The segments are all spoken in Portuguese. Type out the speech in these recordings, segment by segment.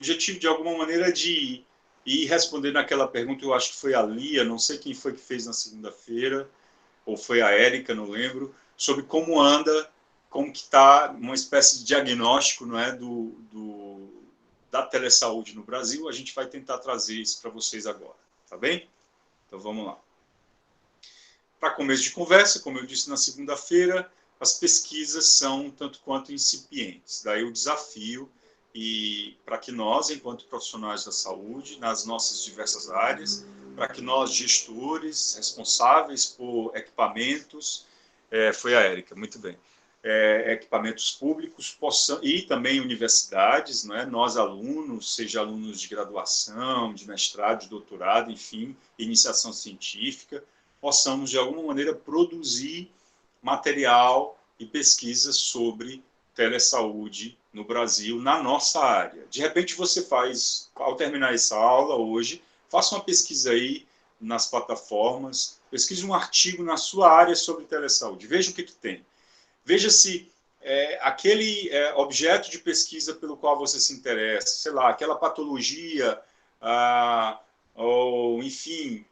objetivo, de alguma maneira, de ir respondendo aquela pergunta, eu acho que foi a Lia, não sei quem foi que fez na segunda-feira, ou foi a Érica, não lembro, sobre como anda, como que está uma espécie de diagnóstico, não é, da telesaúde no Brasil. A gente vai tentar trazer isso para vocês agora, tá bem? Então vamos lá. Para começo de conversa, como eu disse na segunda-feira, as pesquisas são tanto quanto incipientes. Daí o desafio e para que nós, enquanto profissionais da saúde, nas nossas diversas áreas, para que nós, gestores, responsáveis por equipamentos, foi a Érica, muito bem, equipamentos públicos e também universidades, não é? Nós alunos, seja alunos de graduação, de mestrado, de doutorado, enfim, iniciação científica, possamos, de alguma maneira, produzir material e pesquisas sobre telesaúde no Brasil, na nossa área. De repente, você faz, ao terminar essa aula hoje, faça uma pesquisa aí nas plataformas, pesquise um artigo na sua área sobre telesaúde, veja o que tem. Veja se aquele objeto de pesquisa pelo qual você se interessa, sei lá, aquela patologia, ou, enfim,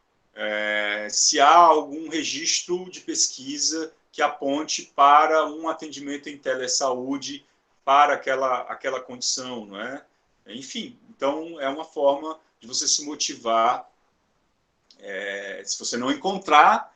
se há algum registro de pesquisa que aponte para um atendimento em telesaúde para aquela condição, não é? Enfim, então é uma forma de você se motivar. Se você não encontrar,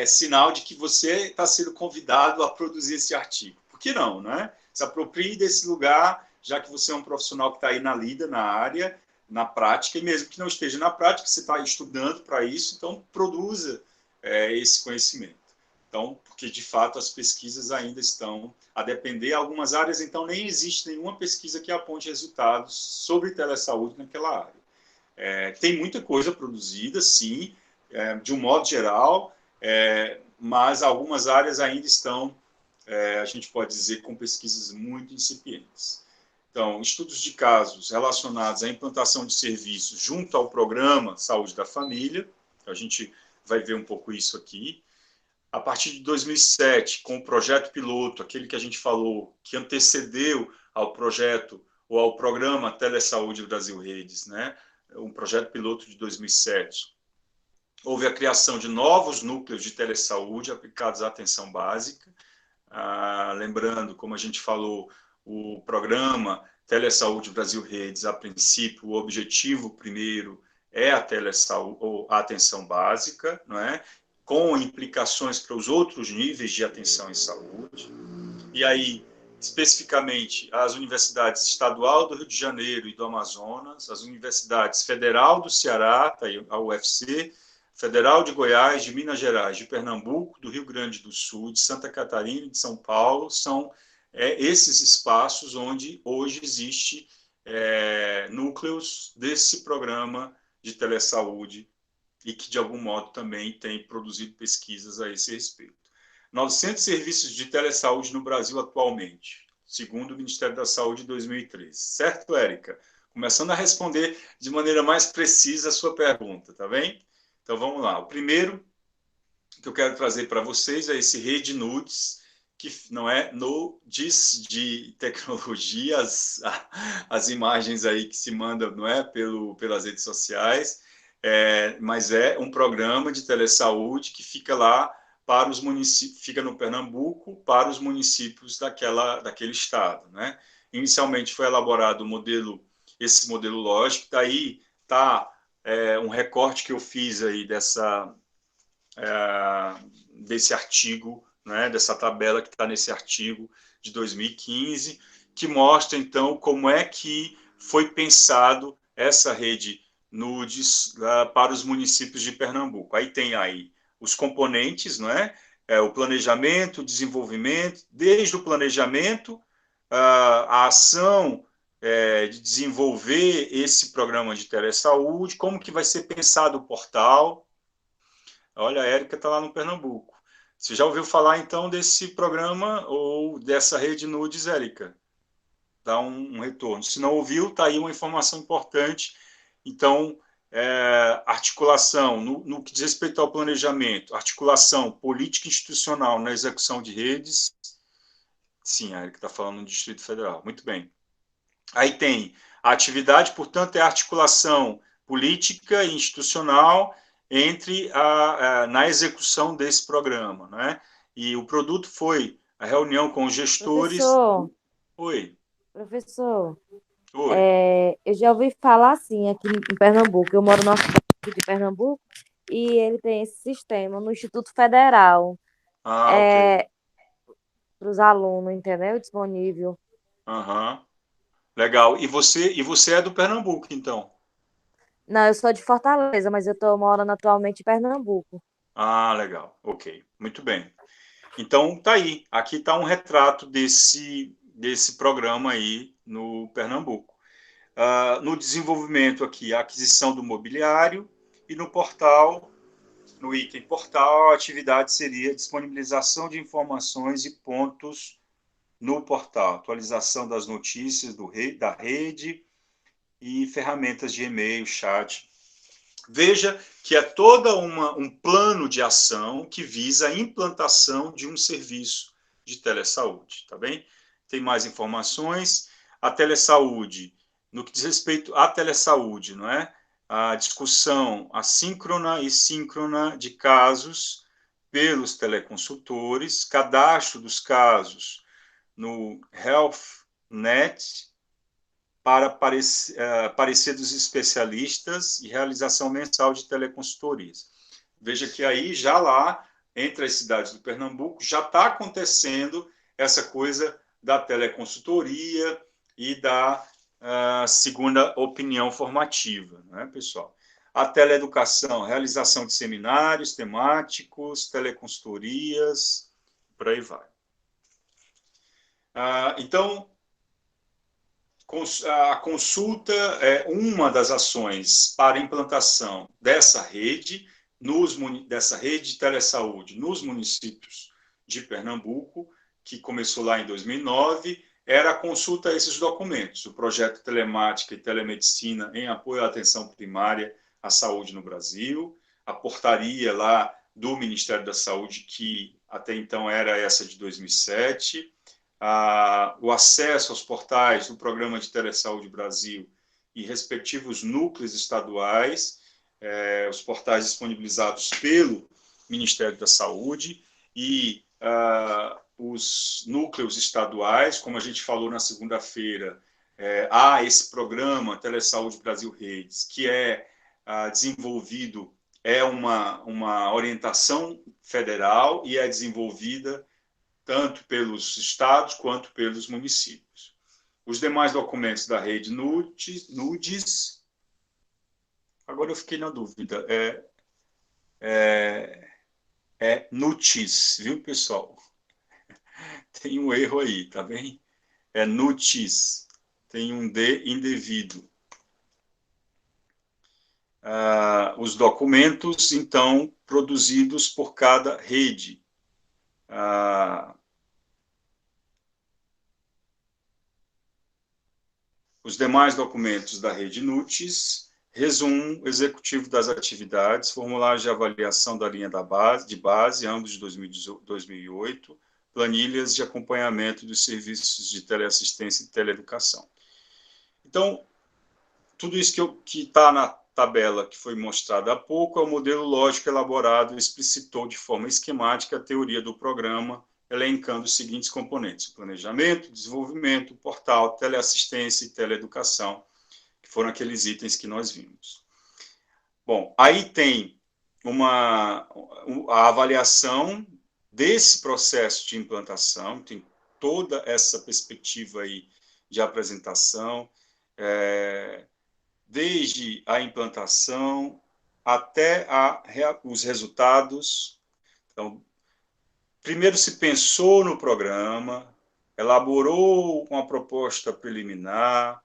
sinal de que você está sendo convidado a produzir esse artigo. Por que não, né? Se aproprie desse lugar, já que você é um profissional que está aí na lida, na área, na prática, e mesmo que não esteja na prática, você está estudando para isso, então produza esse conhecimento. Então, porque de fato as pesquisas ainda estão a depender, algumas áreas, então nem existe nenhuma pesquisa que aponte resultados sobre telesaúde naquela área. Tem muita coisa produzida, sim, de um modo geral, mas algumas áreas ainda estão, a gente pode dizer, com pesquisas muito incipientes. Então, estudos de casos relacionados à implantação de serviços junto ao programa Saúde da Família, a gente vai ver um pouco isso aqui. A partir de 2007, com o projeto piloto, aquele que a gente falou, que antecedeu ao projeto ou ao programa Telesaúde Brasil Redes, né? Um projeto piloto de 2007. Houve a criação de novos núcleos de telesaúde aplicados à atenção básica. Lembrando, como a gente falou, o programa Telesaúde Brasil Redes, a princípio, o objetivo primeiro é a telesaúde, ou a atenção básica, não é? Com implicações para os outros níveis de atenção em saúde. E aí, especificamente, as universidades estadual do Rio de Janeiro e do Amazonas, as universidades federal do Ceará, a UFC, Federal de Goiás, de Minas Gerais, de Pernambuco, do Rio Grande do Sul, de Santa Catarina e de São Paulo, são esses espaços onde hoje existe núcleos desse programa de telesaúde e que, de algum modo, também tem produzido pesquisas a esse respeito. 900 serviços de telesaúde no Brasil atualmente, segundo o Ministério da Saúde de 2013. Certo, Érica? Começando a responder de maneira mais precisa a sua pergunta, tá bem? Então, vamos lá. O primeiro que eu quero trazer para vocês é esse Rede Nudes, que não é nudes de tecnologia, as imagens aí que se mandam, não é, pelas redes sociais, mas é um programa de telesaúde que fica lá para os municípios, fica no Pernambuco, para os municípios daquele estado, né? Inicialmente foi elaborado esse modelo lógico, daí está um recorte que eu fiz aí desse artigo, né, dessa tabela que está nesse artigo de 2015, que mostra, então, como é que foi pensado essa rede Nudes para os municípios de Pernambuco. Aí tem aí os componentes, não é? O planejamento, o desenvolvimento, desde o planejamento, a ação de desenvolver esse programa de telesaúde, como que vai ser pensado o portal. Olha, a Érica está lá no Pernambuco. Você já ouviu falar, então, desse programa ou dessa rede Nudes, Érica? Dá um retorno. Se não ouviu, está aí uma informação importante. Então, articulação, no que diz respeito ao planejamento, articulação política institucional na execução de redes. Sim, a Érica está falando do Distrito Federal. Muito bem. Aí tem A atividade, portanto, é a articulação política e institucional na execução desse programa, né? E o produto foi a reunião com os gestores. Professor, Oi, professor, oi. eu já ouvi falar assim aqui em Pernambuco. Eu moro numa cidade aqui de Pernambuco e ele tem esse sistema no Instituto Federal Ah, ok. para os alunos, entendeu? Disponível. Aham. Legal. E você é do Pernambuco, então? Não, eu sou de Fortaleza, mas eu estou morando atualmente em Pernambuco. Ah, legal. Ok. Muito bem. Então, tá aí. Aqui está um retrato desse programa aí no Pernambuco. No desenvolvimento aqui, a aquisição do mobiliário e no portal, no item portal, a atividade seria disponibilização de informações e pontos no portal, atualização das notícias da rede e ferramentas de e-mail, chat. Veja que é todo um plano de ação que visa a implantação de um serviço de telesaúde, tá bem? Tem mais informações. A telesaúde, no que diz respeito à telesaúde, não é? A discussão assíncrona e síncrona de casos pelos teleconsultores, cadastro dos casos no HealthNet, para parecer dos especialistas e realização mensal de teleconsultorias. Veja que aí, já lá, entre as cidades do Pernambuco, já está acontecendo essa coisa da teleconsultoria e da segunda opinião formativa, não é, pessoal? A teleeducação, realização de seminários temáticos, teleconsultorias, por aí vai. Então, a consulta é uma das ações para implantação dessa rede de telesaúde nos municípios de Pernambuco, que começou lá em 2009, era a consulta a esses documentos, o projeto Telemática e Telemedicina em apoio à atenção primária à saúde no Brasil, a portaria lá do Ministério da Saúde, que até então era essa de 2007, o acesso aos portais do Programa de Telesaúde Brasil e respectivos núcleos estaduais, os portais disponibilizados pelo Ministério da Saúde e os núcleos estaduais, como a gente falou na segunda-feira, há esse programa Telesaúde Brasil Redes, que é desenvolvido, é uma orientação federal e é desenvolvida tanto pelos estados quanto pelos municípios. Os demais documentos da rede NUDES, agora eu fiquei na dúvida, é NUTIS, viu, pessoal? Tem um erro aí, tá bem? É NUTIS, tem um D indevido. Os documentos, então, produzidos por cada rede. Os demais documentos da rede NUTIS, resumo executivo das atividades, formulário de avaliação da linha de base, ambos de 2008, planilhas de acompanhamento dos serviços de teleassistência e teleeducação. Então, tudo isso que está na tabela que foi mostrada há pouco é o modelo lógico elaborado e explicitou de forma esquemática a teoria do programa, elencando os seguintes componentes: o planejamento, desenvolvimento, portal, teleassistência e teleeducação, que foram aqueles itens que nós vimos. Bom, aí tem a avaliação desse processo de implantação, tem toda essa perspectiva aí de apresentação, desde a implantação até os resultados. Então, primeiro se pensou no programa, elaborou uma proposta preliminar,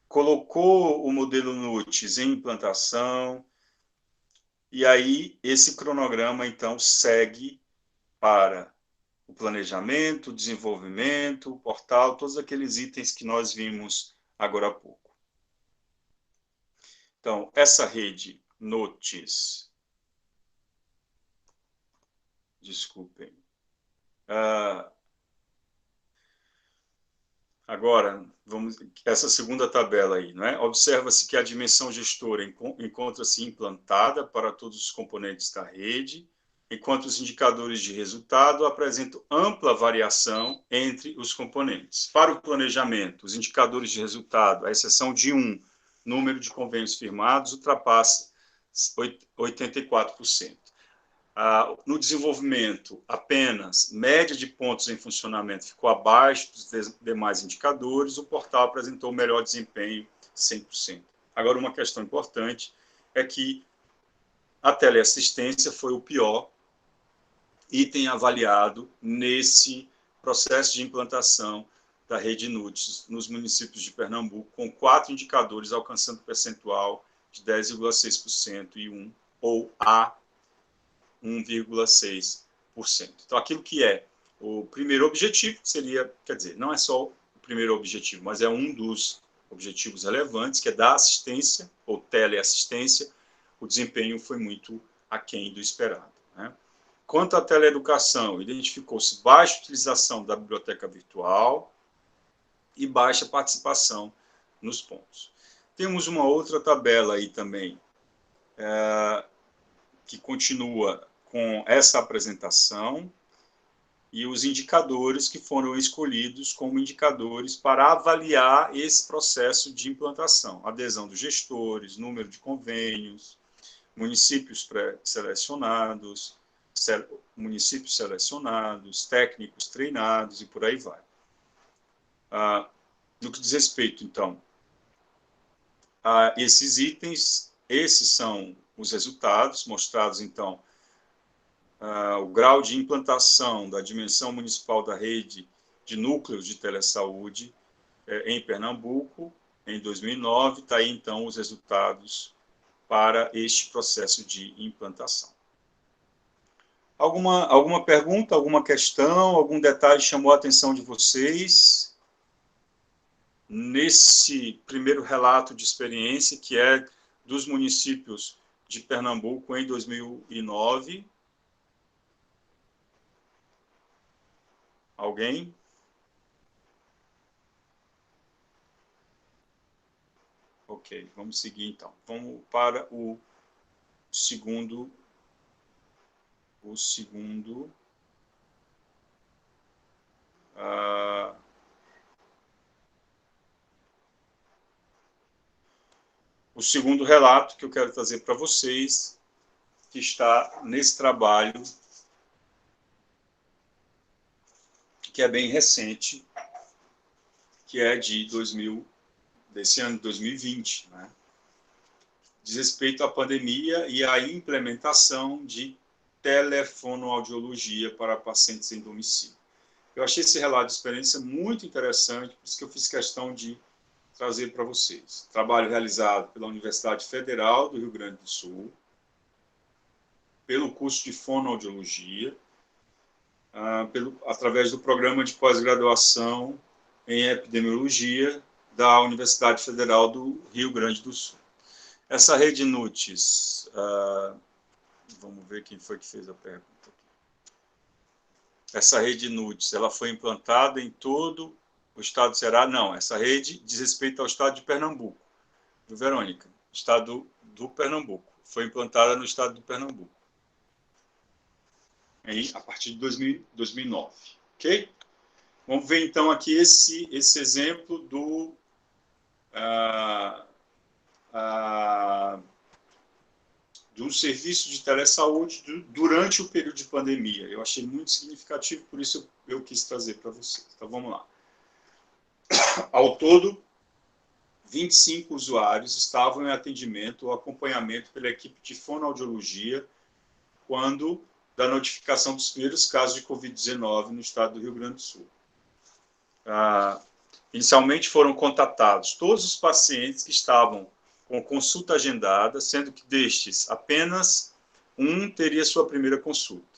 colocou o modelo NUTES em implantação, e aí esse cronograma, então, segue para o planejamento, o desenvolvimento, o portal, todos aqueles itens que nós vimos agora há pouco. Então, essa rede NUTES, desculpem, Agora, vamos essa segunda tabela aí, não é? Observa-se que a dimensão gestora encontra-se implantada para todos os componentes da rede, enquanto os indicadores de resultado apresentam ampla variação entre os componentes. Para o planejamento, os indicadores de resultado, à exceção de um, número de convênios firmados, ultrapassa 84%. No desenvolvimento, apenas média de pontos em funcionamento ficou abaixo dos demais indicadores, o portal apresentou melhor desempenho, 100%. Agora, uma questão importante é que a teleassistência foi o pior item avaliado nesse processo de implantação da rede NUTS nos municípios de Pernambuco, com 4 indicadores alcançando percentual de 10,6% e 1 ou a 1,6%. Então, aquilo que é o primeiro objetivo seria, quer dizer, não é só o primeiro objetivo, mas é um dos objetivos relevantes, que é dar assistência ou teleassistência, o desempenho foi muito aquém do esperado, né? Quanto à teleeducação, identificou-se baixa utilização da biblioteca virtual e baixa participação nos pontos. Temos uma outra tabela aí também, que continua com essa apresentação e os indicadores que foram escolhidos como indicadores para avaliar esse processo de implantação. Adesão dos gestores, número de convênios, municípios pré-selecionados, municípios selecionados, técnicos treinados e por aí vai. No que diz respeito, então, a esses itens, esses são os resultados mostrados, então, o grau de implantação da dimensão municipal da rede de núcleos de telesaúde em Pernambuco, em 2009, está aí, então, os resultados para este processo de implantação. Alguma pergunta, alguma questão, algum detalhe chamou a atenção de vocês nesse primeiro relato de experiência, que é dos municípios de Pernambuco em 2009? Alguém? Ok, vamos seguir então. Vamos para o segundo. O segundo relato que eu quero trazer para vocês, que está nesse trabalho, que é bem recente, que é desse ano de 2020, né? Diz respeito à pandemia e à implementação de telefonoaudiologia para pacientes em domicílio. Eu achei esse relato de experiência muito interessante, por isso que eu fiz questão de trazer para vocês. Trabalho realizado pela Universidade Federal do Rio Grande do Sul, pelo curso de fonoaudiologia, através do programa de pós-graduação em epidemiologia da Universidade Federal do Rio Grande do Sul. Essa rede NUTS, vamos ver quem foi que fez a pergunta aqui. Essa rede NUTS, ela foi implantada em todo o estado do Ceará? Não, essa rede diz respeito ao estado de Pernambuco, viu, Verônica? Estado do Pernambuco. Foi implantada no estado do Pernambuco, a partir de 2009, ok? Vamos ver, então, aqui esse exemplo do serviço de telesaúde durante o período de pandemia. Eu achei muito significativo, por isso eu quis trazer para vocês. Então, vamos lá. Ao todo, 25 usuários estavam em atendimento ou acompanhamento pela equipe de fonoaudiologia quando da notificação dos primeiros casos de Covid-19 no estado do Rio Grande do Sul. Inicialmente foram contatados todos os pacientes que estavam com consulta agendada, sendo que destes, apenas um teria sua primeira consulta.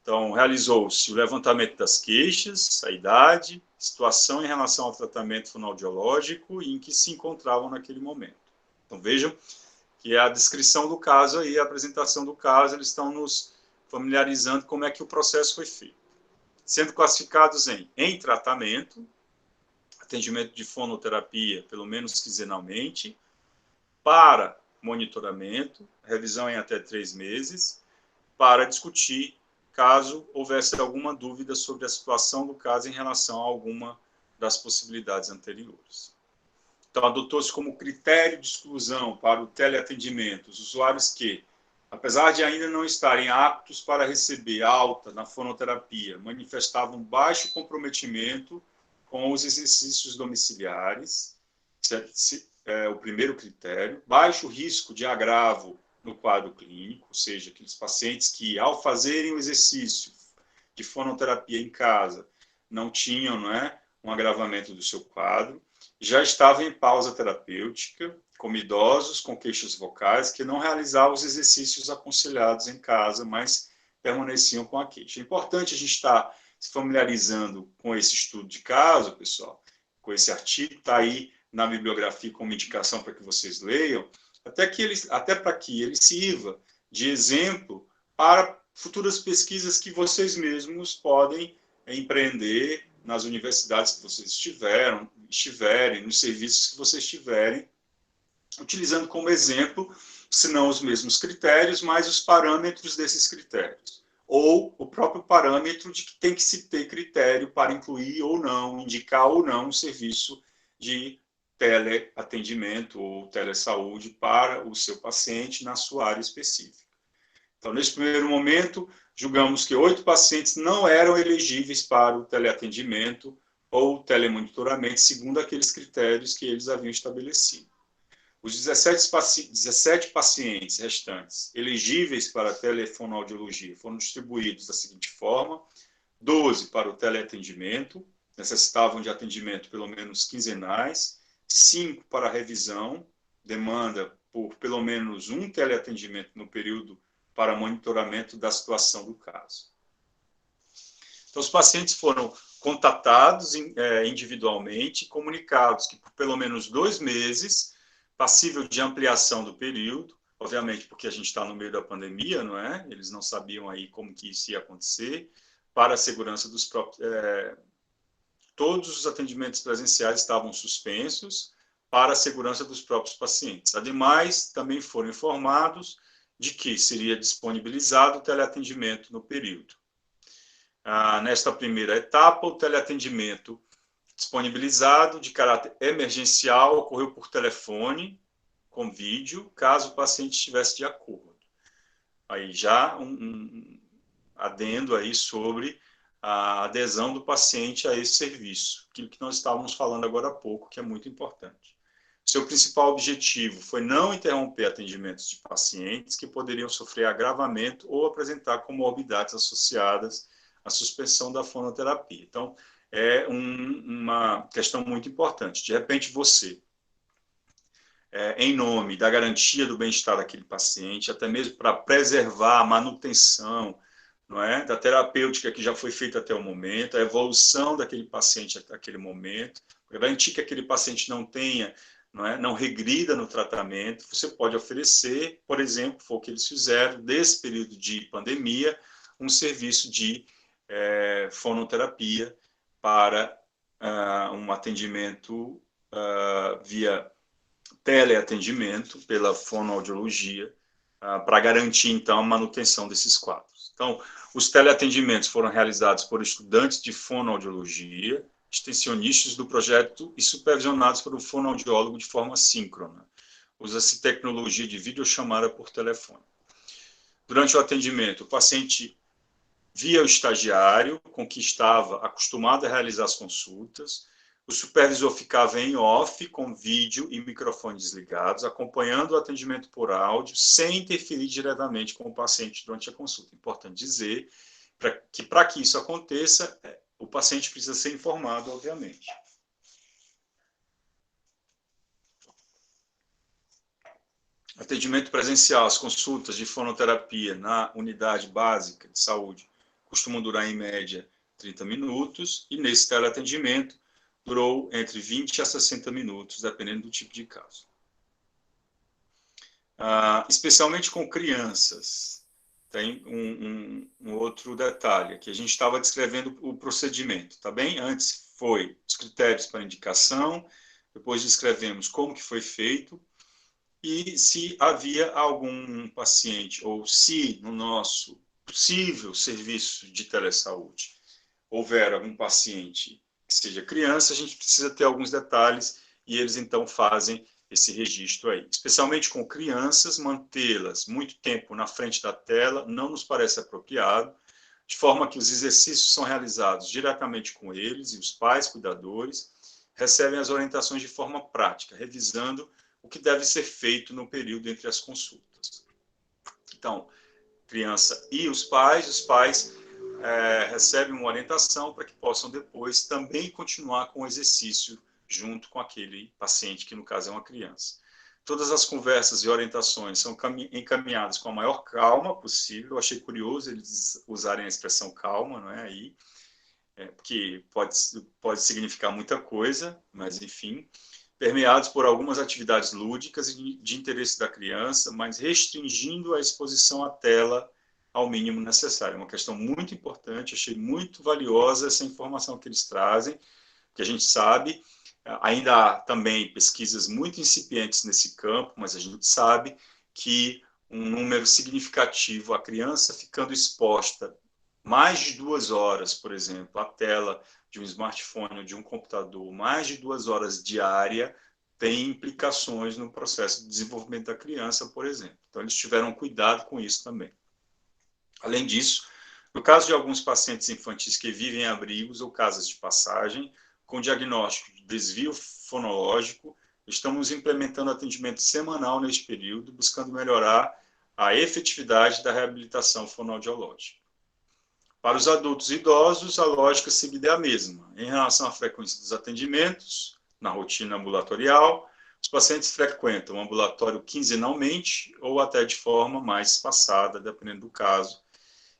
Então, realizou-se o levantamento das queixas, a idade, situação em relação ao tratamento fonoaudiológico e em que se encontravam naquele momento. Então, vejam que é a descrição do caso aí, a apresentação do caso, eles estão nos familiarizando como é que o processo foi feito. Sendo classificados em tratamento, atendimento de fonoterapia, pelo menos quinzenalmente, para monitoramento, revisão em até 3 meses, para discutir caso houvesse alguma dúvida sobre a situação do caso em relação a alguma das possibilidades anteriores. Então, adotou-se como critério de exclusão para o teleatendimento os usuários que, apesar de ainda não estarem aptos para receber alta na fonoterapia, manifestavam baixo comprometimento com os exercícios domiciliares, o primeiro critério, baixo risco de agravo no quadro clínico, ou seja, aqueles pacientes que, ao fazerem o exercício de fonoterapia em casa, não tinham, um agravamento do seu quadro, já estavam em pausa terapêutica, como idosos com queixas vocais que não realizavam os exercícios aconselhados em casa, mas permaneciam com a queixa. É importante a gente estar se familiarizando com esse estudo de caso, pessoal, com esse artigo, está aí na bibliografia como indicação para que vocês leiam, até para que ele sirva de exemplo para futuras pesquisas que vocês mesmos podem empreender nas universidades que vocês estiverem, nos serviços que vocês tiverem, utilizando como exemplo, se não os mesmos critérios, mas os parâmetros desses critérios. Ou o próprio parâmetro de que tem que se ter critério para incluir ou não, indicar ou não um serviço de teleatendimento ou telesaúde para o seu paciente na sua área específica. Então, nesse primeiro momento, julgamos que 8 pacientes não eram elegíveis para o teleatendimento ou telemonitoramento, segundo aqueles critérios que eles haviam estabelecido. Os 17 pacientes restantes elegíveis para a telefonoaudiologia foram distribuídos da seguinte forma: 12 para o teleatendimento, necessitavam de atendimento pelo menos quinzenais, 5 para a revisão, demanda por pelo menos um teleatendimento no período para monitoramento da situação do caso. Então, os pacientes foram contatados individualmente, comunicados que por pelo menos 2 meses, passível de ampliação do período, obviamente porque a gente está no meio da pandemia, não é? Eles não sabiam aí como que isso ia acontecer, para a segurança dos próprios... todos os atendimentos presenciais estavam suspensos para a segurança dos próprios pacientes. Ademais, também foram informados de que seria disponibilizado o teleatendimento no período. Nesta primeira etapa, o teleatendimento disponibilizado de caráter emergencial ocorreu por telefone, com vídeo, caso o paciente estivesse de acordo. Aí já um adendo aí sobre a adesão do paciente a esse serviço, aquilo que nós estávamos falando agora há pouco, que é muito importante. Seu principal objetivo foi não interromper atendimentos de pacientes que poderiam sofrer agravamento ou apresentar comorbidades associadas à suspensão da fonoterapia. Então, é uma questão muito importante. De repente, você, em nome da garantia do bem-estar daquele paciente, até mesmo para preservar a manutenção, não é, da terapêutica que já foi feita até o momento, a evolução daquele paciente até aquele momento, para garantir que aquele paciente não tenha, não regrida no tratamento, você pode oferecer, por exemplo, foi o que eles fizeram, desse período de pandemia, um serviço de fonoterapia para um atendimento via teleatendimento pela fonoaudiologia, para garantir, então, a manutenção desses quadros. Então, os teleatendimentos foram realizados por estudantes de fonoaudiologia, extensionistas do projeto e supervisionados por um fonoaudiólogo de forma síncrona. Usa-se tecnologia de videochamada por telefone. Durante o atendimento, o paciente via o estagiário, com que estava acostumado a realizar as consultas. O supervisor ficava em off, com vídeo e microfone desligados, acompanhando o atendimento por áudio, sem interferir diretamente com o paciente durante a consulta. Importante dizer que, para que isso aconteça, o paciente precisa ser informado, obviamente. Atendimento presencial, as consultas de fonoterapia na unidade básica de saúde costumam durar, em média, 30 minutos, e nesse teleatendimento durou entre 20 a 60 minutos, dependendo do tipo de caso. Especialmente com crianças, tem um outro detalhe, que a gente estava descrevendo o procedimento, tá bem? Antes foi os critérios para indicação, depois descrevemos como que foi feito e se havia algum paciente, ou se no nosso possível serviço de telesaúde houver algum paciente que seja criança, a gente precisa ter alguns detalhes e eles então fazem esse registro aí. Especialmente com crianças, mantê-las muito tempo na frente da tela não nos parece apropriado, de forma que os exercícios são realizados diretamente com eles e os pais cuidadores recebem as orientações de forma prática, revisando o que deve ser feito no período entre as consultas. Então, criança e os pais recebem uma orientação para que possam depois também continuar com o exercício junto com aquele paciente, que no caso é uma criança. Todas as conversas e orientações são encaminhadas com a maior calma possível. Eu achei curioso eles usarem a expressão calma, não é? Aí, porque pode significar muita coisa, mas enfim, permeados por algumas atividades lúdicas e de interesse da criança, mas restringindo a exposição à tela ao mínimo necessário. Uma questão muito importante, achei muito valiosa essa informação que eles trazem, que a gente sabe, ainda há também pesquisas muito incipientes nesse campo, mas a gente sabe que um número significativo, a criança ficando exposta mais de 2 horas, por exemplo, à tela de um smartphone ou de um computador, mais de 2 horas diária, tem implicações no processo de desenvolvimento da criança, por exemplo. Então, eles tiveram cuidado com isso também. Além disso, no caso de alguns pacientes infantis que vivem em abrigos ou casas de passagem, com diagnóstico de desvio fonológico, estamos implementando atendimento semanal neste período, buscando melhorar a efetividade da reabilitação fonoaudiológica. Para os adultos e idosos, a lógica seguida é a mesma. Em relação à frequência dos atendimentos, na rotina ambulatorial, os pacientes frequentam o ambulatório quinzenalmente ou até de forma mais espaçada, dependendo do caso,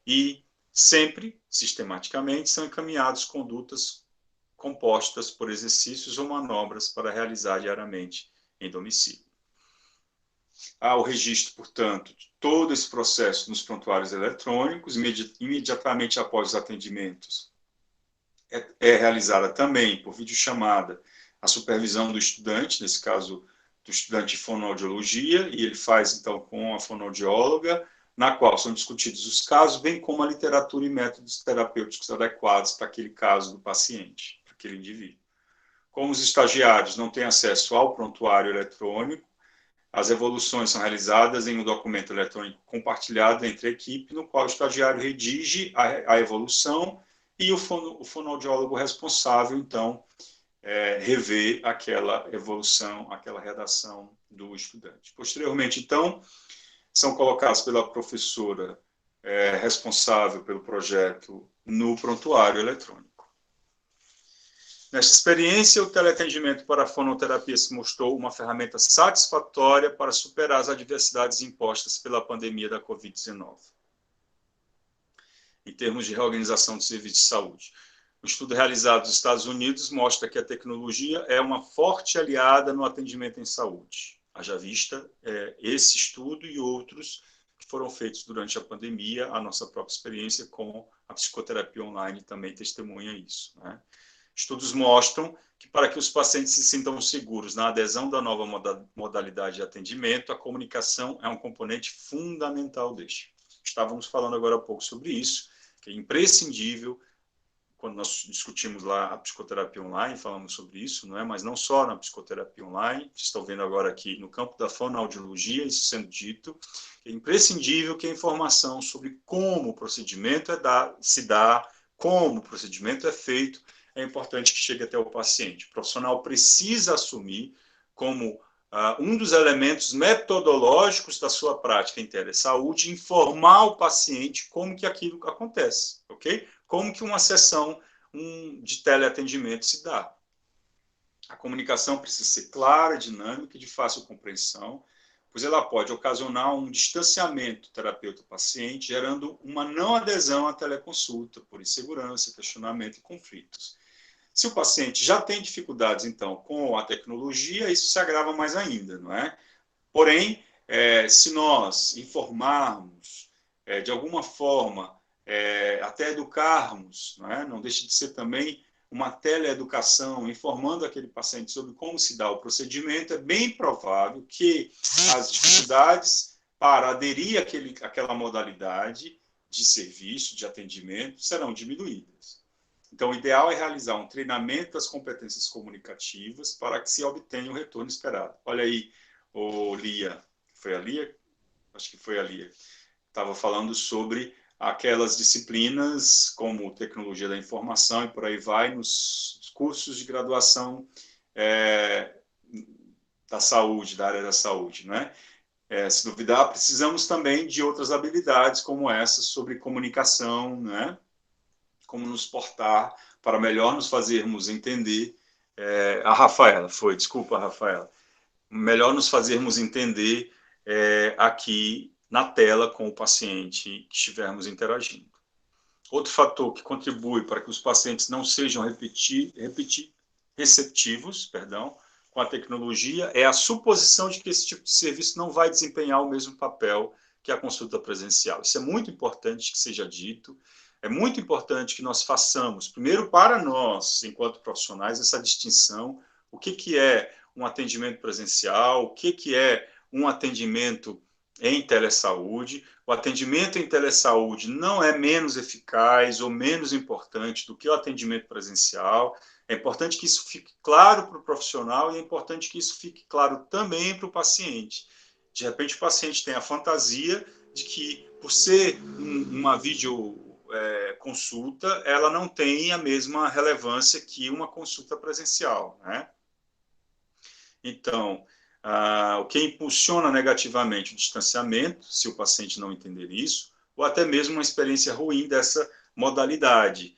e sempre, sistematicamente, são encaminhados condutas compostas por exercícios ou manobras para realizar diariamente em domicílio. Há o registro, portanto, de todo esse processo nos prontuários eletrônicos, imediatamente após os atendimentos. É realizada também, por videochamada, a supervisão do estudante, nesse caso, do estudante de fonoaudiologia, e ele faz, então, com a fonoaudióloga, na qual são discutidos os casos, bem como a literatura e métodos terapêuticos adequados para aquele caso do paciente, para aquele indivíduo. Como os estagiários não têm acesso ao prontuário eletrônico, as evoluções são realizadas em um documento eletrônico compartilhado entre a equipe, no qual o estagiário redige a evolução e o fonoaudiólogo responsável, então, revê aquela evolução, aquela redação do estudante. Posteriormente, então, são colocados pela professora responsável pelo projeto no prontuário eletrônico. Nesta experiência, o teleatendimento para a fonoterapia se mostrou uma ferramenta satisfatória para superar as adversidades impostas pela pandemia da Covid-19, em termos de reorganização do serviço de saúde. O estudo realizado nos Estados Unidos mostra que a tecnologia é uma forte aliada no atendimento em saúde. Haja vista esse estudo e outros que foram feitos durante a pandemia, a nossa própria experiência com a psicoterapia online também testemunha isso, né? Estudos mostram que para que os pacientes se sintam seguros na adesão da nova modalidade de atendimento, a comunicação é um componente fundamental deste. Estávamos falando agora há pouco sobre isso, que é imprescindível. Quando nós discutimos lá a psicoterapia online, falamos sobre isso, não é? Mas não só na psicoterapia online, vocês estão vendo agora aqui no campo da fonoaudiologia, isso sendo dito, é imprescindível que a informação sobre como o procedimento se dá, como o procedimento é feito, é importante que chegue até o paciente. O profissional precisa assumir como um dos elementos metodológicos da sua prática em telesaúde, informar o paciente como que aquilo acontece, ok? Como que uma sessão de teleatendimento se dá. A comunicação precisa ser clara, dinâmica e de fácil compreensão, pois ela pode ocasionar um distanciamento terapeuta-paciente, gerando uma não adesão à teleconsulta, por insegurança, questionamento e conflitos. Se o paciente já tem dificuldades, então, com a tecnologia, isso se agrava mais ainda, não é? Porém, se nós informarmos, de alguma forma, até educarmos, não é? Não deixa de ser também uma teleeducação, informando aquele paciente sobre como se dá o procedimento, é bem provável que as dificuldades para aderir àquela modalidade de serviço, de atendimento, serão diminuídas. Então, o ideal é realizar um treinamento das competências comunicativas para que se obtenha o retorno esperado. Olha aí, Lia, foi a Lia? Acho que foi a Lia. Estava falando sobre aquelas disciplinas como tecnologia da informação e por aí vai, nos cursos de graduação da saúde, da área da saúde, né? Se duvidar, precisamos também de outras habilidades como essa sobre comunicação, né? Como nos portar para melhor nos fazermos entender. A Rafaela, desculpa, Rafaela. Melhor nos fazermos entender aqui na tela com o paciente que estivermos interagindo. Outro fator que contribui para que os pacientes não sejam receptivos, com a tecnologia é a suposição de que esse tipo de serviço não vai desempenhar o mesmo papel que a consulta presencial. Isso é muito importante que seja dito. É muito importante que nós façamos, primeiro para nós, enquanto profissionais, essa distinção. O que é um atendimento presencial? O que é um atendimento em telesaúde? O atendimento em telesaúde não é menos eficaz ou menos importante do que o atendimento presencial. É importante que isso fique claro para o profissional e é importante que isso fique claro também para o paciente. De repente, o paciente tem a fantasia de que, por ser uma videoconsulta, ela não tem a mesma relevância que uma consulta presencial, né? Então, o que impulsiona negativamente o distanciamento, se o paciente não entender isso, ou até mesmo uma experiência ruim dessa modalidade,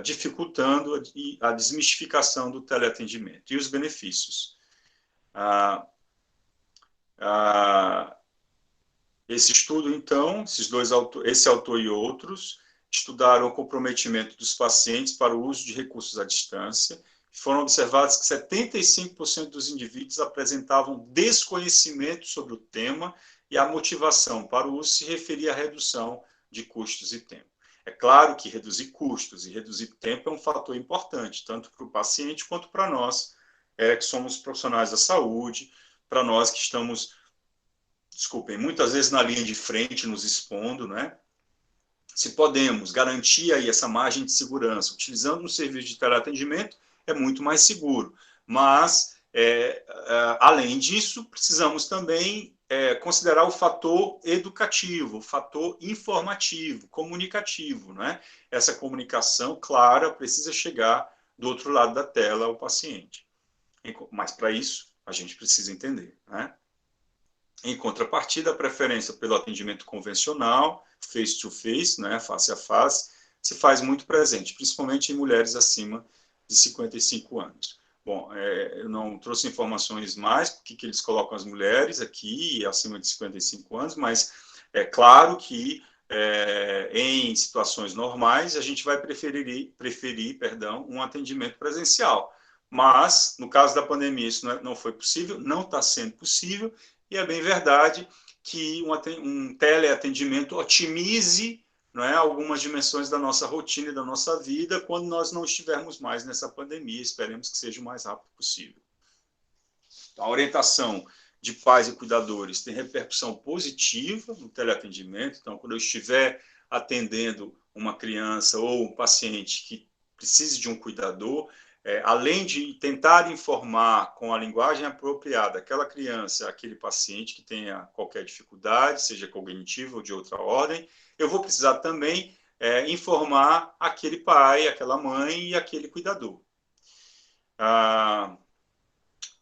dificultando a desmistificação do teleatendimento. E os benefícios? Esse estudo, então, esse autor e outros, estudaram o comprometimento dos pacientes para o uso de recursos à distância. Foram observados que 75% dos indivíduos apresentavam desconhecimento sobre o tema e a motivação para o uso se referia à redução de custos e tempo. É claro que reduzir custos e reduzir tempo é um fator importante, tanto para o paciente quanto para nós, que somos profissionais da saúde, para nós que estamos, muitas vezes na linha de frente, nos expondo, né? Se podemos garantir aí essa margem de segurança, utilizando um serviço de teleatendimento, é muito mais seguro. Mas, além disso, precisamos também considerar o fator educativo, o fator informativo, comunicativo, né? Essa comunicação clara precisa chegar do outro lado da tela ao paciente. Mas, para isso, a gente precisa entender, né? Em contrapartida, a preferência pelo atendimento convencional, face-to-face, né, face a face, se faz muito presente, principalmente em mulheres acima de 55 anos. Bom, eu não trouxe informações mais, porque eles colocam as mulheres aqui acima de 55 anos, mas é claro que em situações normais a gente vai preferir um atendimento presencial. Mas, no caso da pandemia, isso não foi possível, não está sendo possível, e é bem verdade que um teleatendimento otimize, não é, algumas dimensões da nossa rotina e da nossa vida quando nós não estivermos mais nessa pandemia. Esperemos que seja o mais rápido possível. A orientação de pais e cuidadores tem repercussão positiva no teleatendimento. Então, quando eu estiver atendendo uma criança ou um paciente que precise de um cuidador, além de tentar informar com a linguagem apropriada aquela criança, aquele paciente que tenha qualquer dificuldade, seja cognitiva ou de outra ordem, eu vou precisar também informar aquele pai, aquela mãe e aquele cuidador.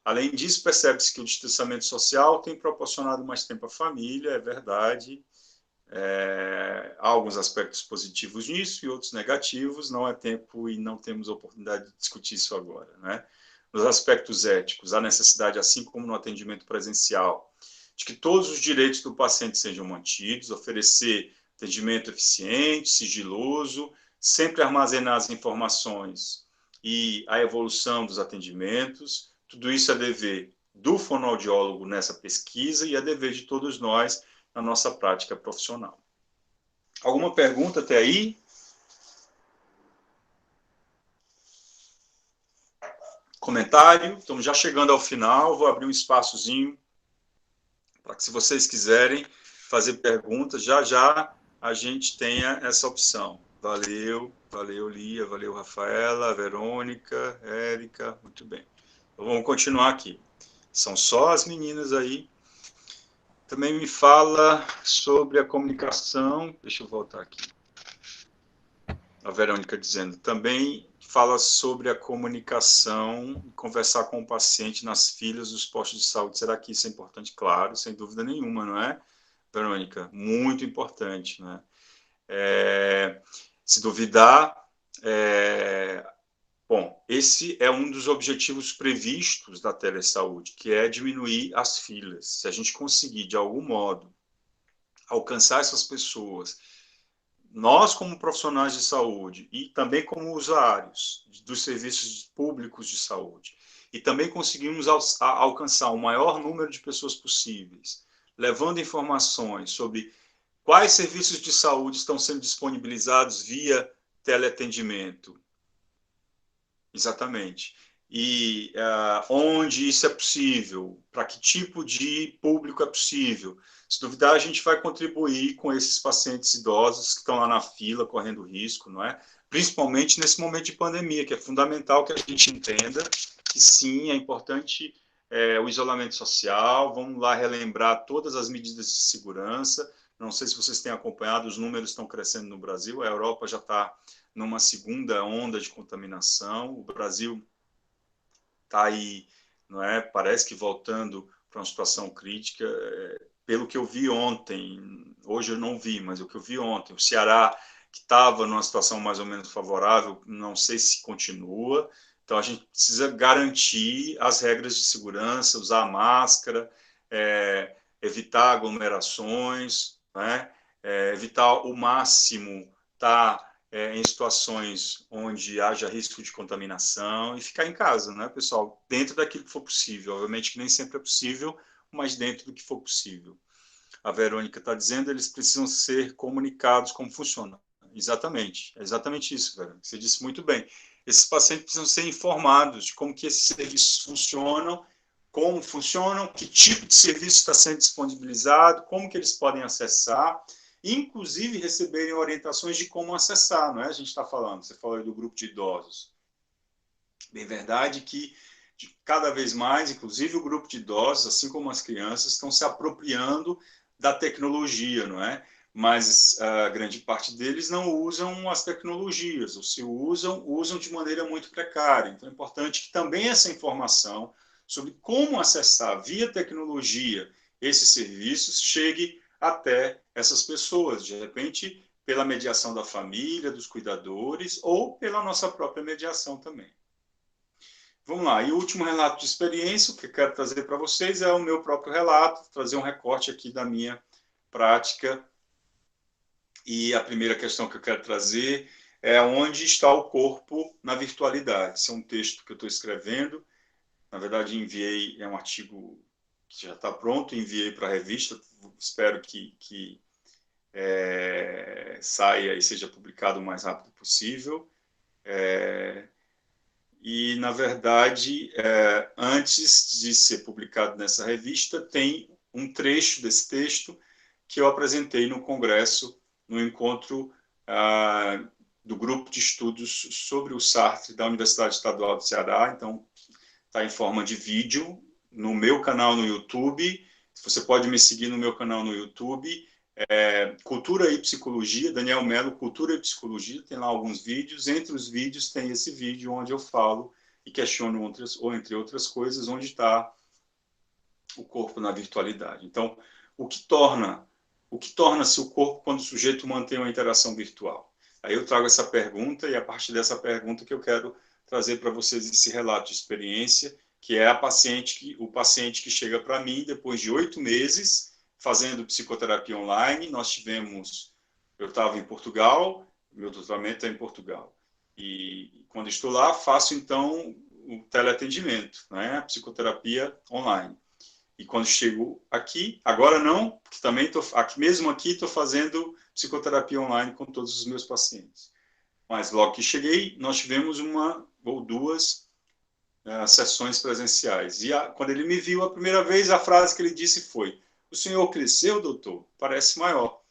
Além disso, percebe-se que o distanciamento social tem proporcionado mais tempo à família, é verdade. Há alguns aspectos positivos nisso e outros negativos, não é tempo e não temos oportunidade de discutir isso agora, né? Nos aspectos éticos, há necessidade, assim como no atendimento presencial, de que todos os direitos do paciente sejam mantidos, oferecer atendimento eficiente, sigiloso, sempre armazenar as informações e a evolução dos atendimentos. Tudo isso é dever do fonoaudiólogo nessa pesquisa e é dever de todos nós na nossa prática profissional. Alguma pergunta até aí? comentário. Estamos já chegando ao final, vou abrir um espaçozinho para que, se vocês quiserem fazer perguntas, já já a gente tenha essa opção. Valeu, valeu, Lia, valeu, Rafaela, Verônica, Érica, muito bem. Então, vamos continuar aqui. São só as meninas aí. Também me fala sobre a comunicação. Deixa eu voltar aqui. A Verônica dizendo, também fala sobre a comunicação, conversar com o paciente nas filas dos postos de saúde. Será que isso é importante? Claro, sem dúvida nenhuma, não é, Verônica? Muito importante, né? Se duvidar, bom, esse é um dos objetivos previstos da telesaúde, que é diminuir as filas. Se a gente conseguir, de algum modo, alcançar essas pessoas, nós, como profissionais de saúde, e também como usuários dos serviços públicos de saúde, e também conseguimos alcançar o maior número de pessoas possíveis, levando informações sobre quais serviços de saúde estão sendo disponibilizados via teleatendimento. Exatamente. E onde isso é possível, para que tipo de público é possível. Se duvidar, a gente vai contribuir com esses pacientes idosos que estão lá na fila, correndo risco, não é? Principalmente nesse momento de pandemia, que é fundamental que a gente entenda que, sim, é importante o isolamento social. Vamos lá relembrar todas as medidas de segurança. Não sei se vocês têm acompanhado, os números estão crescendo no Brasil, a Europa já está numa segunda onda de contaminação, o Brasil está aí, não é? Parece que voltando para uma situação crítica. Pelo que eu vi ontem, hoje eu não vi, mas o que eu vi ontem, o Ceará, que estava numa situação mais ou menos favorável, não sei se continua. Então, a gente precisa garantir as regras de segurança, usar máscara, evitar aglomerações, né? Evitar o máximo estar em situações onde haja risco de contaminação e ficar em casa, né, pessoal? Dentro daquilo que for possível. Obviamente que nem sempre é possível, mas dentro do que for possível. A Verônica está dizendo, eles precisam ser comunicados como funciona. Exatamente, é exatamente isso, Verônica. Você disse muito bem. Esses pacientes precisam ser informados de como que esses serviços funcionam, como funcionam, que tipo de serviço está sendo disponibilizado, como que eles podem acessar, inclusive receberem orientações de como acessar, não é? A gente está falando, você falou do grupo de idosos. Bem verdade que cada vez mais, inclusive o grupo de idosos, assim como as crianças, estão se apropriando da tecnologia, não é? Mas a grande parte deles não usam as tecnologias, ou se usam de maneira muito precária. Então é importante que também essa informação sobre como acessar via tecnologia esses serviços chegue até essas pessoas, de repente pela mediação da família, dos cuidadores, ou pela nossa própria mediação também. Vamos lá, e o último relato de experiência, o que eu quero trazer para vocês é o meu próprio relato, trazer um recorte aqui da minha prática. E a primeira questão que eu quero trazer é onde está o corpo na virtualidade. Esse é um texto que eu estou escrevendo, na verdade enviei, é um artigo que já está pronto, enviei para a revista, espero que saia e seja publicado o mais rápido possível. E, na verdade, antes de ser publicado nessa revista, tem um trecho desse texto que eu apresentei no Congresso, no encontro do grupo de estudos sobre o Sartre da Universidade Estadual do Ceará. Então, está em forma de vídeo no meu canal no YouTube. Você pode me seguir no meu canal no YouTube. Cultura e Psicologia, Daniel Mello, Cultura e Psicologia, tem lá alguns vídeos. Entre os vídeos tem esse vídeo onde eu falo e questiono entre outras coisas, onde está o corpo na virtualidade. Então, o que torna-se o corpo quando o sujeito mantém uma interação virtual? Aí eu trago essa pergunta, e a partir dessa pergunta que eu quero trazer para vocês esse relato de experiência, que é o paciente que chega para mim depois de 8 meses fazendo psicoterapia online. Eu estava em Portugal, meu doutoramento é em Portugal, e quando estou lá faço então o teleatendimento, né, a psicoterapia online. E quando chego aqui, agora não, porque também mesmo aqui estou fazendo psicoterapia online com todos os meus pacientes. Mas logo que cheguei, nós tivemos uma ou duas as sessões presenciais. E quando ele me viu a primeira vez, a frase que ele disse foi: o senhor cresceu, doutor? Parece maior.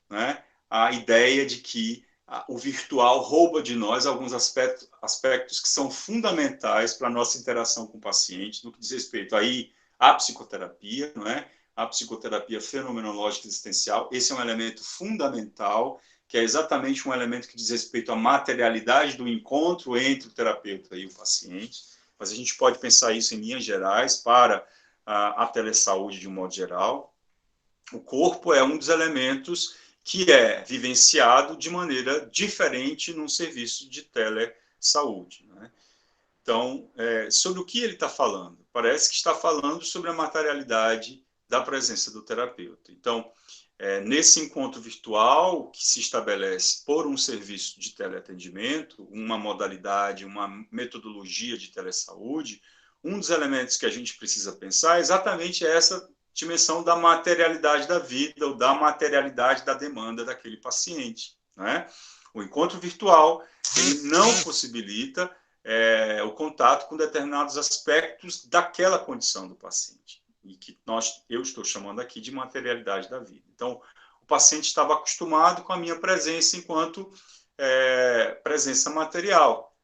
Né? A ideia de que o virtual rouba de nós alguns aspectos que são fundamentais para a nossa interação com o paciente, no que diz respeito aí à psicoterapia, não é? A psicoterapia fenomenológica existencial. Esse é um elemento fundamental, que é exatamente um elemento que diz respeito à materialidade do encontro entre o terapeuta e o paciente. Mas a gente pode pensar isso em linhas gerais para a telesaúde de um modo geral. O corpo é um dos elementos que é vivenciado de maneira diferente num serviço de telesaúde. Né? Então, sobre o que ele está falando? Parece que está falando sobre a materialidade da presença do terapeuta. Então, nesse encontro virtual que se estabelece por um serviço de teleatendimento, uma modalidade, uma metodologia de telesaúde, um dos elementos que a gente precisa pensar é exatamente essa dimensão da materialidade da vida ou da materialidade da demanda daquele paciente. Né? O encontro virtual ele não possibilita o contato com determinados aspectos daquela condição do paciente, e que eu estou chamando aqui de materialidade da vida. Então, o paciente estava acostumado com a minha presença enquanto presença material.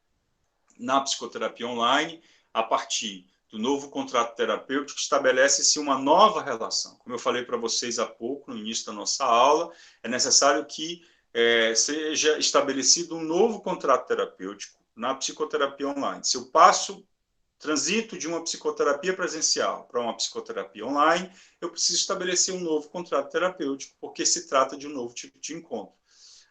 Na psicoterapia online, a partir do novo contrato terapêutico, estabelece-se uma nova relação. Como eu falei para vocês há pouco, no início da nossa aula, é necessário que seja estabelecido um novo contrato terapêutico na psicoterapia online. Se eu transito de uma psicoterapia presencial para uma psicoterapia online, eu preciso estabelecer um novo contrato terapêutico, porque se trata de um novo tipo de encontro.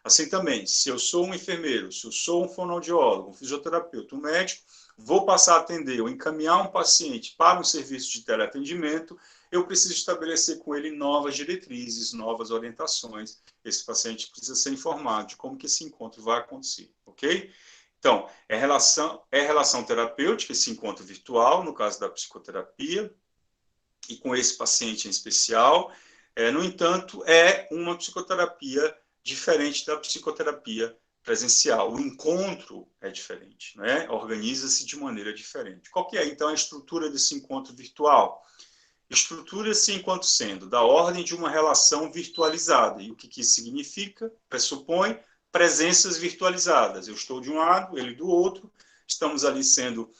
Assim também, se eu sou um enfermeiro, se eu sou um fonoaudiólogo, um fisioterapeuta, um médico, vou passar a atender ou encaminhar um paciente para um serviço de teleatendimento, eu preciso estabelecer com ele novas diretrizes, novas orientações. Esse paciente precisa ser informado de como que esse encontro vai acontecer, ok? Então, é relação terapêutica, esse encontro virtual, no caso da psicoterapia, e com esse paciente em especial. No entanto, é uma psicoterapia diferente da psicoterapia presencial. O encontro é diferente, né? Organiza-se de maneira diferente. Qual que é, então, a estrutura desse encontro virtual? Estrutura-se enquanto sendo da ordem de uma relação virtualizada. E o que isso significa? Pressupõe presenças virtualizadas. Eu estou de um lado, ele do outro, estamos ali sendo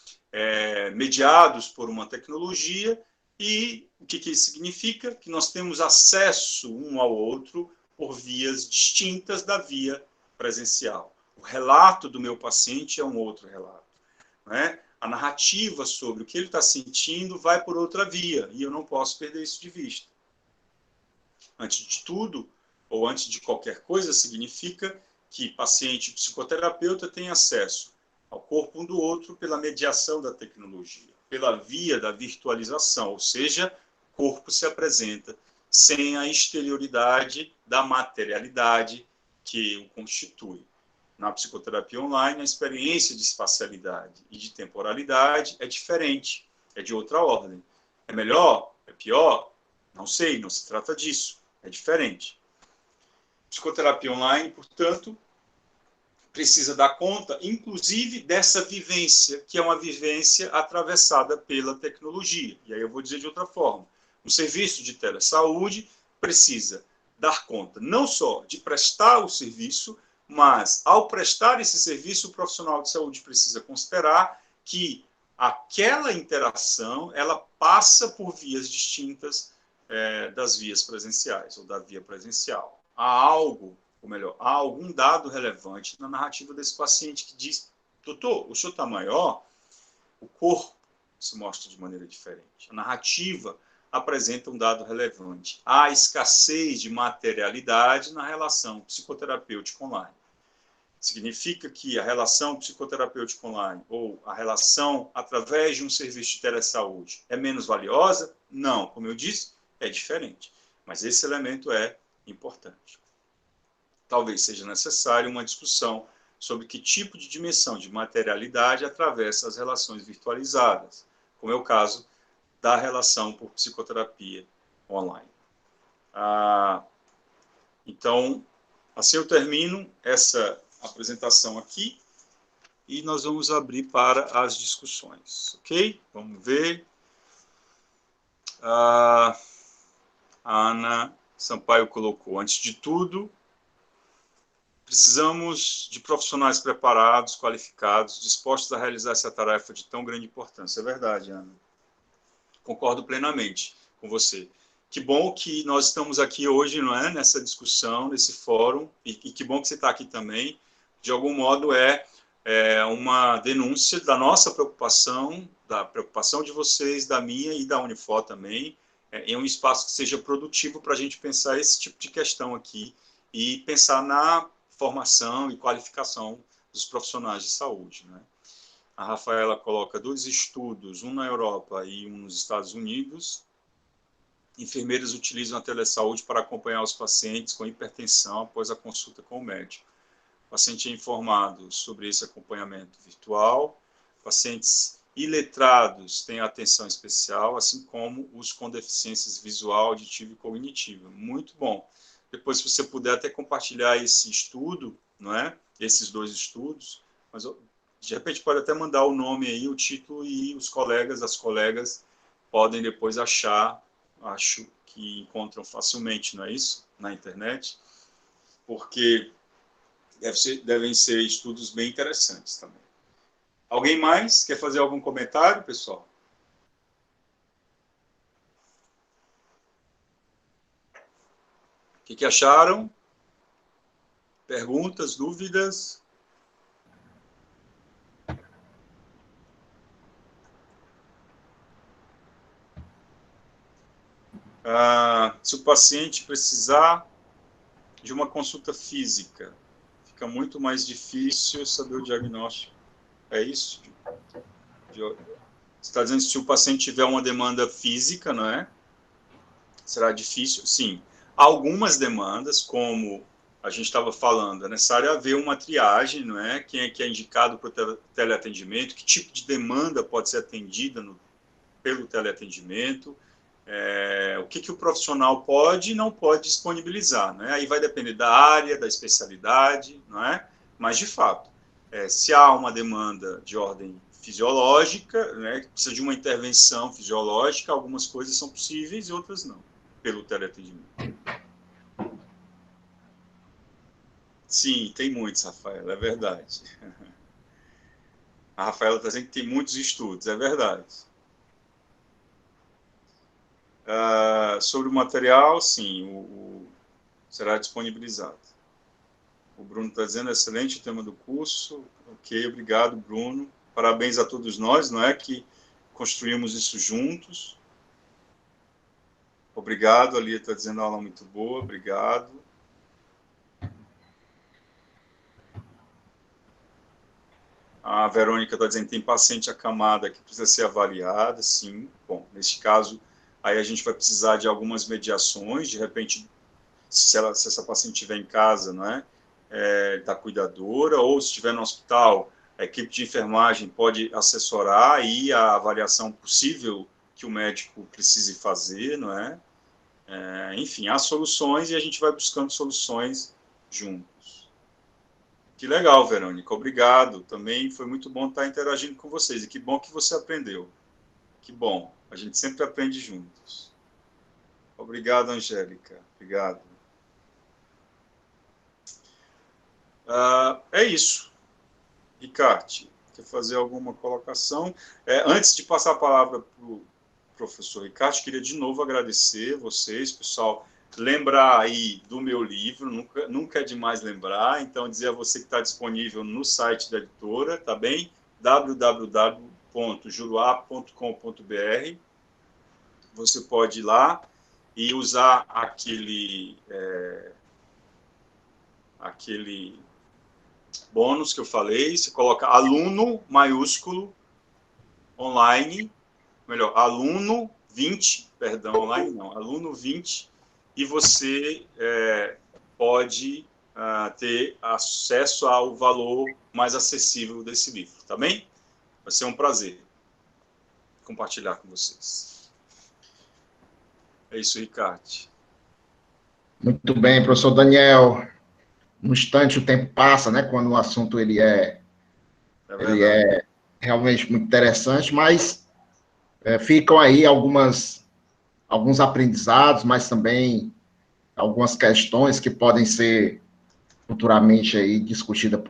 mediados por uma tecnologia, e o que isso significa? Que nós temos acesso um ao outro por vias distintas da via presencial. O relato do meu paciente é um outro relato. Né? A narrativa sobre o que ele está sentindo vai por outra via, e eu não posso perder isso de vista. Antes de tudo, ou antes de qualquer coisa, significa que paciente e psicoterapeuta têm acesso ao corpo um do outro pela mediação da tecnologia, pela via da virtualização, ou seja, o corpo se apresenta sem a exterioridade da materialidade que o constitui. Na psicoterapia online, a experiência de espacialidade e de temporalidade é diferente, é de outra ordem. É melhor? É pior? Não sei, não se trata disso. É diferente. Psicoterapia online, portanto, precisa dar conta, inclusive, dessa vivência, que é uma vivência atravessada pela tecnologia. E aí eu vou dizer de outra forma. Um serviço de telesaúde precisa dar conta não só de prestar o serviço, mas, ao prestar esse serviço, o profissional de saúde precisa considerar que aquela interação ela passa por vias distintas das vias presenciais, ou da via presencial. Há algo, ou melhor, há algum dado relevante na narrativa desse paciente que diz: doutor, o senhor está maior, o corpo se mostra de maneira diferente. A narrativa apresenta um dado relevante. Há escassez de materialidade na relação psicoterapêutica online. Significa que a relação psicoterapêutica online ou a relação através de um serviço de telesaúde é menos valiosa? Não, como eu disse, é diferente. Mas esse elemento é importante. Talvez seja necessário uma discussão sobre que tipo de dimensão de materialidade atravessa as relações virtualizadas, como é o caso da relação por psicoterapia online. Então, assim eu termino essa apresentação aqui. e nós vamos abrir para as discussões, ok? Vamos ver. A Ana Sampaio colocou, antes de tudo, precisamos de profissionais preparados, qualificados, dispostos a realizar essa tarefa de tão grande importância. É verdade, Ana. Concordo plenamente com você. Que bom que nós estamos aqui hoje, não é, nessa discussão, nesse fórum, e que bom que você está aqui também. De algum modo é uma denúncia da nossa preocupação, da preocupação de vocês, da minha e da Unifor também, em um espaço que seja produtivo para a gente pensar esse tipo de questão aqui e pensar na formação e qualificação dos profissionais de saúde, né? A Rafaela coloca 2 estudos, um na Europa e um nos Estados Unidos. Enfermeiros utilizam a telesaúde para acompanhar os pacientes com hipertensão após a consulta com o médico. O paciente é informado sobre esse acompanhamento virtual. Pacientes iletrados têm atenção especial, assim como os com deficiências visual, auditiva e cognitiva. Muito bom. Depois, se você puder até compartilhar esse estudo, não é? Esses 2 estudos, mas de repente pode até mandar o nome aí, o título, e os colegas, as colegas podem depois achar, acho que encontram facilmente, não é isso? Na internet, porque devem ser estudos bem interessantes também. Alguém mais quer fazer algum comentário, pessoal? O que acharam? Perguntas, dúvidas? Se o paciente precisar de uma consulta física, fica muito mais difícil saber o diagnóstico. É isso? Você está dizendo que se o paciente tiver uma demanda física, não é? Será difícil? Sim. Algumas demandas, como a gente estava falando, é necessário haver uma triagem, não é? Quem é que é indicado para o teleatendimento, que tipo de demanda pode ser atendida pelo teleatendimento, o que o profissional pode e não pode disponibilizar, né? Aí vai depender da área, da especialidade, não é? Mas, de fato, se há uma demanda de ordem fisiológica, né, que precisa de uma intervenção fisiológica, algumas coisas são possíveis e outras não, pelo teleatendimento. Sim, tem muitos, Rafaela, é verdade. A Rafaela está dizendo que tem muitos estudos, é verdade. Sobre o material, sim, será disponibilizado. O Bruno está dizendo, excelente o tema do curso. Ok, obrigado, Bruno. Parabéns a todos nós, não é, que construímos isso juntos. Obrigado, a Lia está dizendo aula muito boa, obrigado. A Verônica está dizendo que tem paciente acamada que precisa ser avaliada, sim. Bom, neste caso, aí a gente vai precisar de algumas mediações, de repente, se essa paciente estiver em casa, não é? Da cuidadora, ou se estiver no hospital, a equipe de enfermagem pode assessorar aí a avaliação possível que o médico precise fazer, não é? Enfim, há soluções e a gente vai buscando soluções juntos. Que legal, Verônica, obrigado. Também foi muito bom estar interagindo com vocês e que bom que você aprendeu. Que bom, a gente sempre aprende juntos. Obrigado, Angélica, obrigado. É isso. Ricardo, quer fazer alguma colocação? Antes de passar a palavra para o professor Ricardo, queria de novo agradecer vocês, pessoal. Lembrar aí do meu livro, nunca é demais lembrar, então dizer a você que está disponível no site da editora, tá bem? www.juruá.com.br. Você pode ir lá e usar aquele bônus que eu falei, você coloca aluno maiúsculo online, melhor, aluno 20, perdão, online não, aluno 20, e você pode ter acesso ao valor mais acessível desse livro, tá bem? Vai ser um prazer compartilhar com vocês. É isso, Ricardo. Muito bem, professor Daniel. No instante o tempo passa, né? Quando o assunto ele é Ele é realmente muito interessante, mas ficam aí alguns aprendizados, mas também algumas questões que podem ser futuramente aí discutidas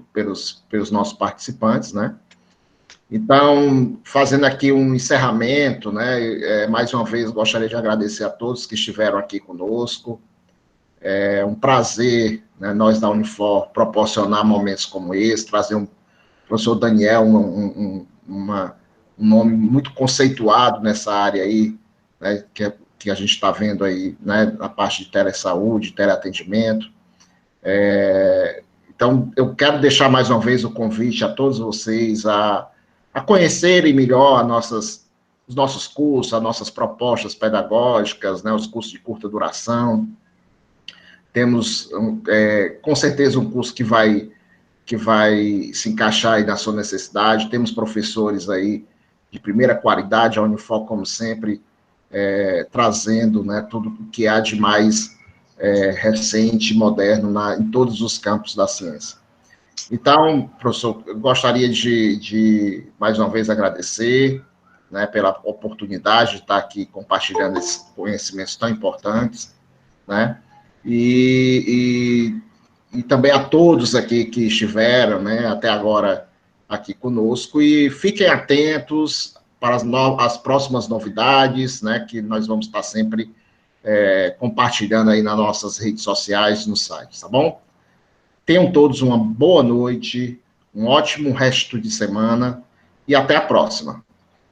pelos nossos participantes, né? Então, fazendo aqui um encerramento, né? Mais uma vez, gostaria de agradecer a todos que estiveram aqui conosco. É um prazer, né, nós da Unifor proporcionar momentos como esse, trazer o professor Daniel, um nome muito conceituado nessa área aí, né, que a gente está vendo aí, né, na parte de telesaúde, teleatendimento. Então, eu quero deixar mais uma vez o convite a todos vocês a conhecerem melhor os nossos cursos, as nossas propostas pedagógicas, né, os cursos de curta duração. Temos, com certeza, um curso que vai se encaixar aí na sua necessidade. Temos professores aí de primeira qualidade, a Unifor, como sempre, trazendo, né, tudo o que há de mais recente, moderno, em todos os campos da ciência. Então, professor, eu gostaria de mais uma vez agradecer, né, pela oportunidade de estar aqui compartilhando esses conhecimentos tão importantes, né, e também a todos aqui que estiveram, né, até agora aqui conosco, e fiquem atentos para as próximas novidades, né, que nós vamos estar sempre compartilhando aí nas nossas redes sociais, no site, tá bom? Tenham todos uma boa noite, um ótimo resto de semana e até a próxima.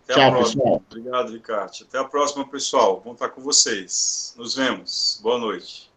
Até Tchau, a próxima. pessoal. Obrigado, Ricardo. Até a próxima, pessoal. Vamos estar com vocês. Nos vemos. Boa noite.